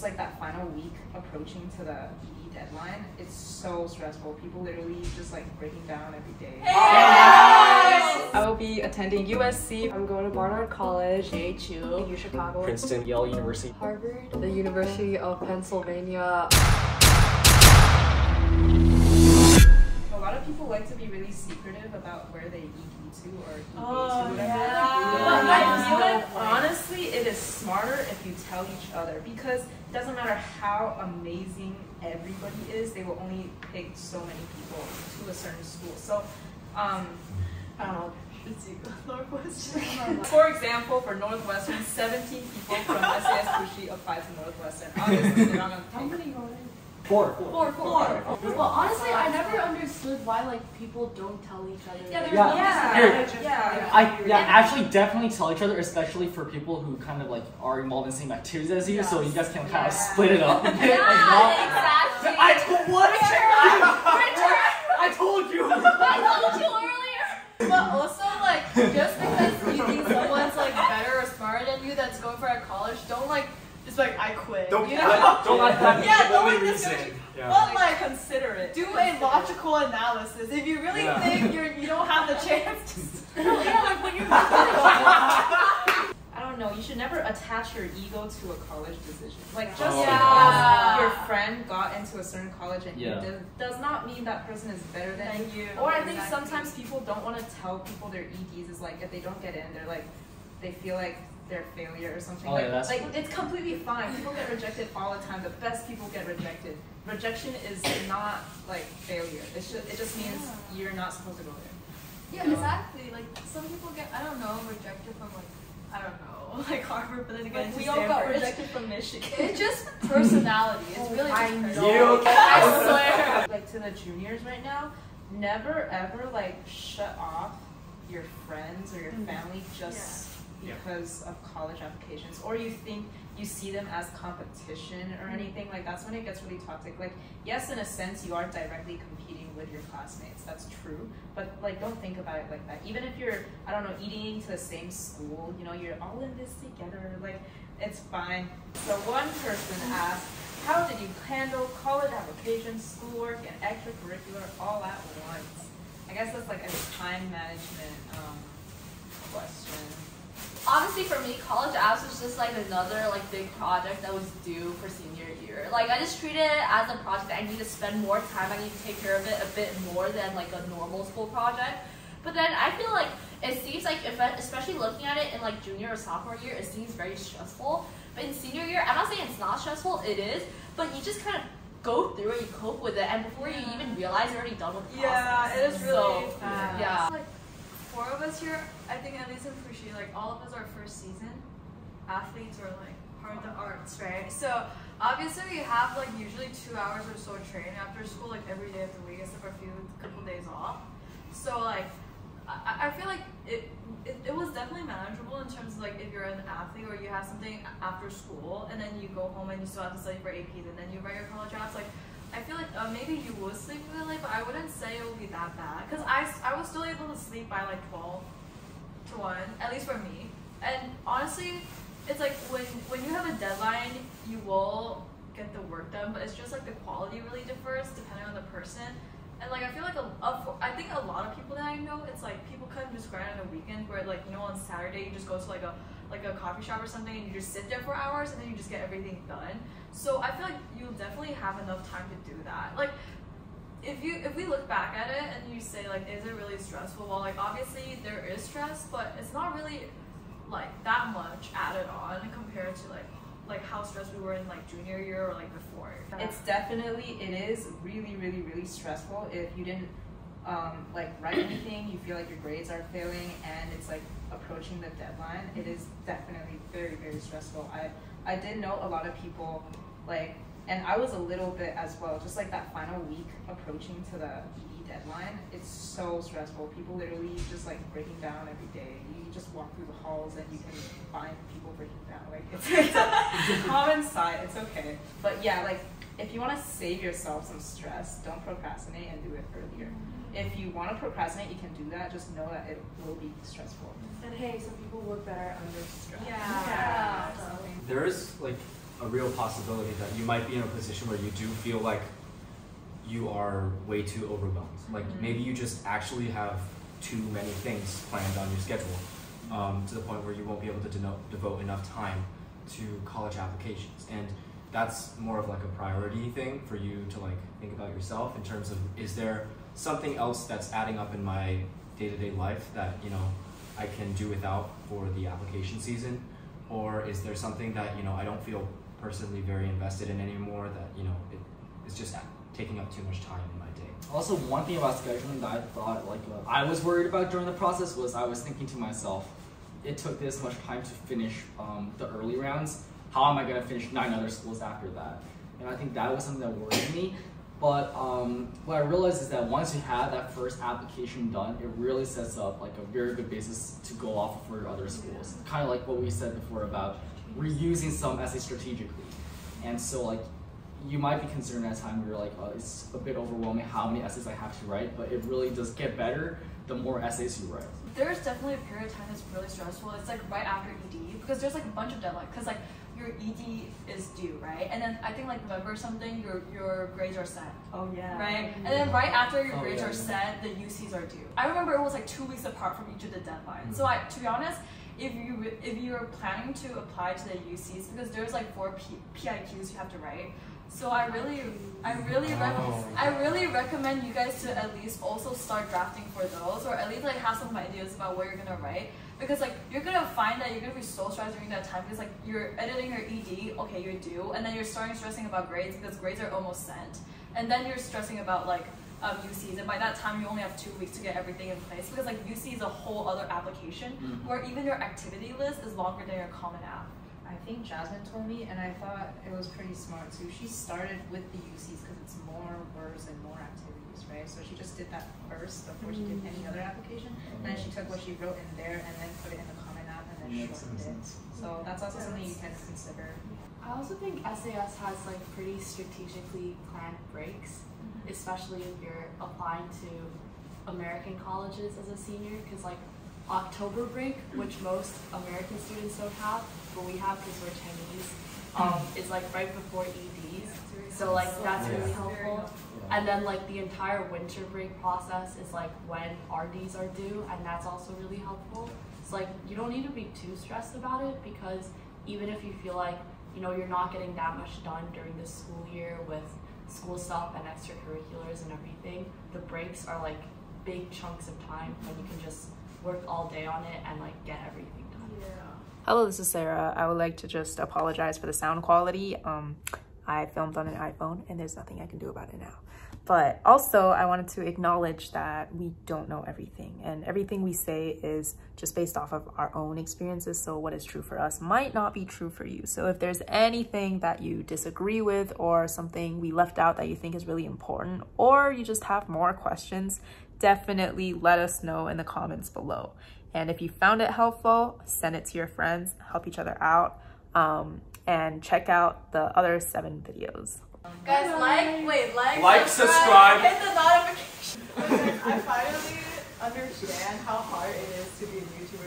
just like that final week approaching to the ED deadline, it's so stressful. People literally just like breaking down every day. I will be attending USC. I'm going to Barnard College, Yale, Uchicago, Princeton, Yale University, Harvard, the University of Pennsylvania. A lot of people like to be really secretive about where they ED to or ED to whatever. Yeah. But I feel like honestly it is smarter if you tell each other, because it doesn't matter how amazing everybody is, they will only pick so many people to a certain school. So I don't know. Northwestern. For example, for Northwestern, 17 people from SAS Kushi applied to Northwestern. Obviously, they're not going to take. How many are there? Four. Well, honestly, I never understood why people don't tell each other. Actually definitely tell each other, especially for people who kind of like are involved in the same activities as you, so you guys can kind of split it up a bit. Exactly. I told you earlier. But also, like, just because you think someone's like better or smarter than you that's going for a college, don't like just like I quit. Don't you let that be the only don't reason. But like consider it. do a logical analysis. If you really think you don't have the chance, just I don't know, you should never attach your ego to a college decision. Like, just Oh. because your friend got into a certain college and Yeah. you does not mean that person is better than you. you. Or I think sometimes people don't want to tell people their EDs is like, if they don't get in, they're like, they feel like they're a failure or something. Oh, yeah, like it's completely fine. People get rejected all the time. The best people get rejected. Rejection is not like failure. It just means you're not supposed to go there. Yeah, exactly. Like some people get, I don't know, rejected from like, I don't know, like Harvard, but then again, Like, we all got rejected from Michigan. It's just personality. It's really just personality. I swear. Like to the juniors right now, never ever like shut off your friends or your family just because of college applications, or you think you see them as competition or anything. Like that's when it gets really toxic. Like yes, in a sense you are directly competing with your classmates, that's true, but like don't think about it like that. Even if you're, I don't know, eating to the same school, you know, you're all in this together, like it's fine. So one person asked, how did you handle college applications, schoolwork, and extracurricular all at once? I guess that's like a time management question. Honestly, for me, college apps was just like another like big project that was due for senior year. Like I just treated it as a project that I need to spend more time. I need to take care of it a bit more than like a normal school project. But then I feel like it seems like, especially looking at it in like junior or sophomore year, it seems very stressful. But in senior year, I'm not saying it's not stressful. It is, but you just kind of go through it, you cope with it, and before you even realize you're already done with the process. Yeah, it is really. Yeah. Like 4 of us here, I think at least appreciate, like all of us are first season athletes or like part of the arts, right? So obviously we have like usually 2 hours or so training after school, like every day of the week, except for a couple days off. So like I feel like it was definitely manageable in terms of like if you're an athlete or you have something after school and then you go home and you still have to study for APs and then you write your college apps, like I feel like maybe you would sleep really late, but I wouldn't say it would be that bad. Because I was still able to sleep by like 12 to 1, at least for me. And honestly, it's like when you have a deadline, you will get the work done, but it's just like the quality really differs depending on the person. And like I feel like I think a lot of people that I know, it's like people kind of just grind on the weekend where like, you know, on Saturday you just go to like a coffee shop or something and you just sit there for hours and then you just get everything done. So I feel like you'll definitely have enough time to do that. Like if we look back at it and you say like, is it really stressful? Well, like obviously there is stress, but it's not really like that much added on compared to like how stressed we were in like junior year or like before. It is really, really, really stressful if you didn't like write anything, you feel like your grades are failing and it's like approaching the deadline. It is definitely very, very stressful. I did know a lot of people like, and I was a little bit as well, just like that final week approaching to the ED deadline, it's so stressful. People literally just like breaking down every day. You just walk through the halls and you can find people breaking down. Like it's a common sight, it's okay. But yeah, like if you want to save yourself some stress, don't procrastinate and do it earlier. If you want to procrastinate, you can do that. Just know that it will be stressful. And hey, some people work better under stress. Yeah. There is like a real possibility that you might be in a position where you do feel like you are way too overwhelmed. Like maybe you just actually have too many things planned on your schedule, to the point where you won't be able to devote enough time to college applications. And that's more of like a priority thing for you to like think about yourself in terms of, is there something else that's adding up in my day-to-day life that, you know, I can do without for the application season? Or is there something that, you know, I don't feel personally very invested in anymore, that, you know, it's just taking up too much time in my day? Also, one thing about scheduling that I thought, like, I was worried about during the process was I was thinking to myself, it took this much time to finish the early rounds. How am I going to finish 9 other schools after that? And I think that was something that worried me. But what I realized is that once you have that first application done, it really sets up like a very good basis to go off for other schools. Kind of like what we said before about reusing some essays strategically. And so like, you might be concerned at a time where you're like, oh, it's a bit overwhelming how many essays I have to write, but it really does get better the more essays you write. There's definitely a period of time that's really stressful. It's like right after ED, because there's like a bunch of deadlines. Because like your ED is due, right? And then I think like November or something, your grades are set. Oh yeah. Right? And then right after your grades are set, the UCs are due. I remember it was like 2 weeks apart from each of the deadlines. So to be honest, if you're planning to apply to the UCs, because there's like 4 PIQs you have to write. So I really recommend you guys to at least also start drafting for those, or at least like have some ideas about what you're gonna write. Because like you're gonna find that you're gonna be so stressed during that time, because like you're editing your ED, okay, you're due, and then you're starting stressing about grades because grades are almost sent, and then you're stressing about like UCs, and by that time you only have 2 weeks to get everything in place, because like UC is a whole other application where even your activity list is longer than your Common App. I think Jasmine told me, and I thought it was pretty smart too. She started with the UCs because it's more words and more activities, right? So she just did that first before she did any other application. And then she took what she wrote in there and then put it in the Common App and then shortened it. So that's also something you can consider. I also think SAS has like pretty strategically planned breaks, especially if you're applying to American colleges as a senior, because like October break, which most American students don't have, but we have because we're Chinese, is like right before EDs, so like that's really helpful. And then like the entire winter break process is like when RDs are due, and that's also really helpful. So like you don't need to be too stressed about it, because even if you feel like, you know, you're not getting that much done during the school year with school stuff and extracurriculars and everything, the breaks are like big chunks of time when you can just work all day on it and like get everything done. Hello, this is Sarah. I would like to just apologize for the sound quality. I filmed on an iPhone and there's nothing I can do about it now. But also I wanted to acknowledge that we don't know everything, and everything we say is just based off of our own experiences. So what is true for us might not be true for you. So if there's anything that you disagree with, or something we left out that you think is really important, or you just have more questions, definitely let us know in the comments below. And if you found it helpful, send it to your friends, help each other out, and check out the other 7 videos. Guys, like, subscribe, hit the notification. I finally understand how hard it is to be a YouTuber.